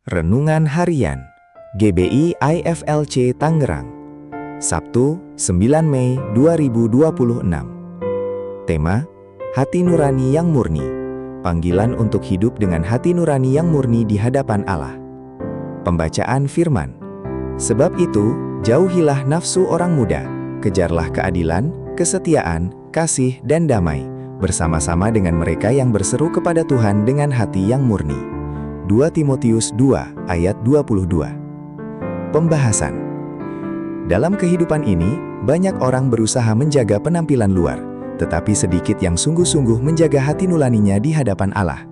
Renungan Harian GBI IFLC Tangerang, Sabtu 9 Mei 2026. Tema, Hati Nurani yang Murni. Panggilan untuk hidup dengan hati nurani yang murni di hadapan Allah. Pembacaan firman. Sebab itu, jauhilah nafsu orang muda, kejarlah keadilan, kesetiaan, kasih, dan damai, bersama-sama dengan mereka yang berseru kepada Tuhan dengan hati yang murni. 2 Timotius 2 ayat 22. Pembahasan. Dalam kehidupan ini, banyak orang berusaha menjaga penampilan luar, tetapi sedikit yang sungguh-sungguh menjaga hati nuraninya di hadapan Allah.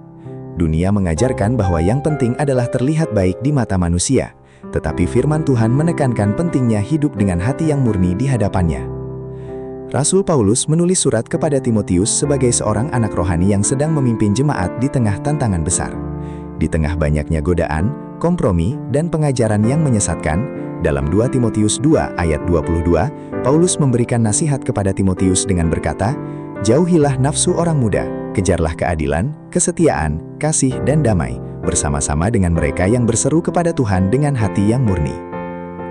Dunia mengajarkan bahwa yang penting adalah terlihat baik di mata manusia, tetapi firman Tuhan menekankan pentingnya hidup dengan hati yang murni di hadapannya. Rasul Paulus menulis surat kepada Timotius sebagai seorang anak rohani yang sedang memimpin jemaat di tengah tantangan besar. Di tengah banyaknya godaan, kompromi, dan pengajaran yang menyesatkan, dalam 2 Timotius 2 ayat 22, Paulus memberikan nasihat kepada Timotius dengan berkata, "Jauhilah nafsu orang muda, kejarlah keadilan, kesetiaan, kasih, dan damai, bersama-sama dengan mereka yang berseru kepada Tuhan dengan hati yang murni."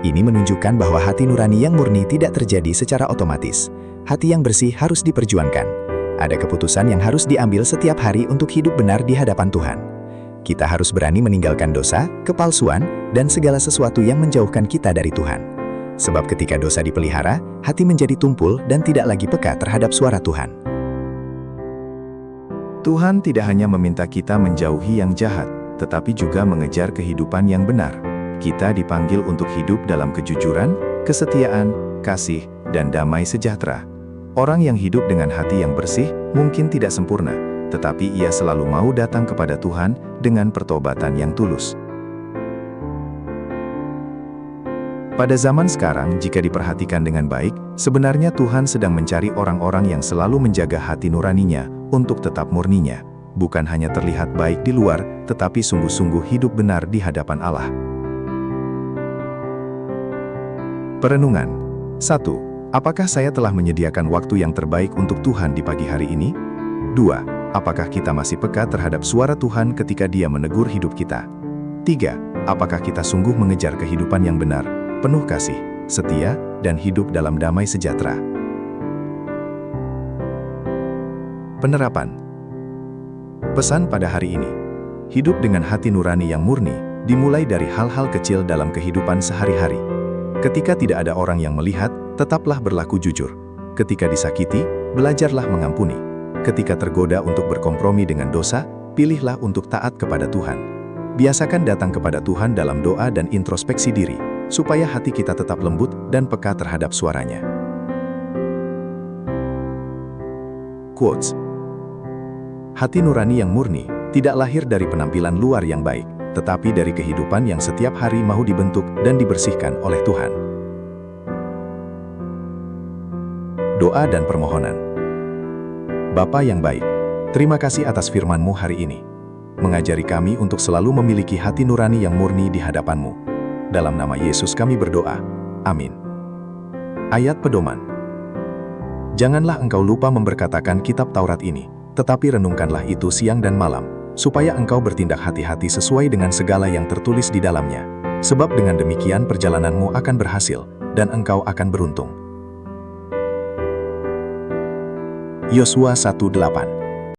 Ini menunjukkan bahwa hati nurani yang murni tidak terjadi secara otomatis. Hati yang bersih harus diperjuangkan. Ada keputusan yang harus diambil setiap hari untuk hidup benar di hadapan Tuhan. Kita harus berani meninggalkan dosa, kepalsuan, dan segala sesuatu yang menjauhkan kita dari Tuhan. Sebab ketika dosa dipelihara, hati menjadi tumpul dan tidak lagi peka terhadap suara Tuhan. Tuhan tidak hanya meminta kita menjauhi yang jahat, tetapi juga mengejar kehidupan yang benar. Kita dipanggil untuk hidup dalam kejujuran, kesetiaan, kasih, dan damai sejahtera. Orang yang hidup dengan hati yang bersih mungkin tidak sempurna, tetapi ia selalu mau datang kepada Tuhan dengan pertobatan yang tulus. Pada zaman sekarang, jika diperhatikan dengan baik, sebenarnya Tuhan sedang mencari orang-orang yang selalu menjaga hati nuraninya untuk tetap murninya, bukan hanya terlihat baik di luar, tetapi sungguh-sungguh hidup benar di hadapan Allah. Perenungan. 1. Apakah saya telah menyediakan waktu yang terbaik untuk Tuhan di pagi hari ini? 2. Apakah kita masih peka terhadap suara Tuhan ketika Dia menegur hidup kita? 3. Apakah kita sungguh mengejar kehidupan yang benar, penuh kasih, setia, dan hidup dalam damai sejahtera? Penerapan. Pesan pada hari ini. Hidup dengan hati nurani yang murni, dimulai dari hal-hal kecil dalam kehidupan sehari-hari. Ketika tidak ada orang yang melihat, tetaplah berlaku jujur. Ketika disakiti, belajarlah mengampuni. Ketika tergoda untuk berkompromi dengan dosa, pilihlah untuk taat kepada Tuhan. Biasakan datang kepada Tuhan dalam doa dan introspeksi diri, supaya hati kita tetap lembut dan peka terhadap suaranya. Quotes. Hati nurani yang murni tidak lahir dari penampilan luar yang baik, tetapi dari kehidupan yang setiap hari mau dibentuk dan dibersihkan oleh Tuhan. Doa dan permohonan. Bapa yang baik, terima kasih atas firman-Mu hari ini. Mengajari kami untuk selalu memiliki hati nurani yang murni di hadapan-Mu. Dalam nama Yesus kami berdoa. Amin. Ayat pedoman. Janganlah engkau lupa memberkatakan kitab Taurat ini, tetapi renungkanlah itu siang dan malam, supaya engkau bertindak hati-hati sesuai dengan segala yang tertulis di dalamnya. Sebab dengan demikian perjalananmu akan berhasil, dan engkau akan beruntung. Yosua 1:8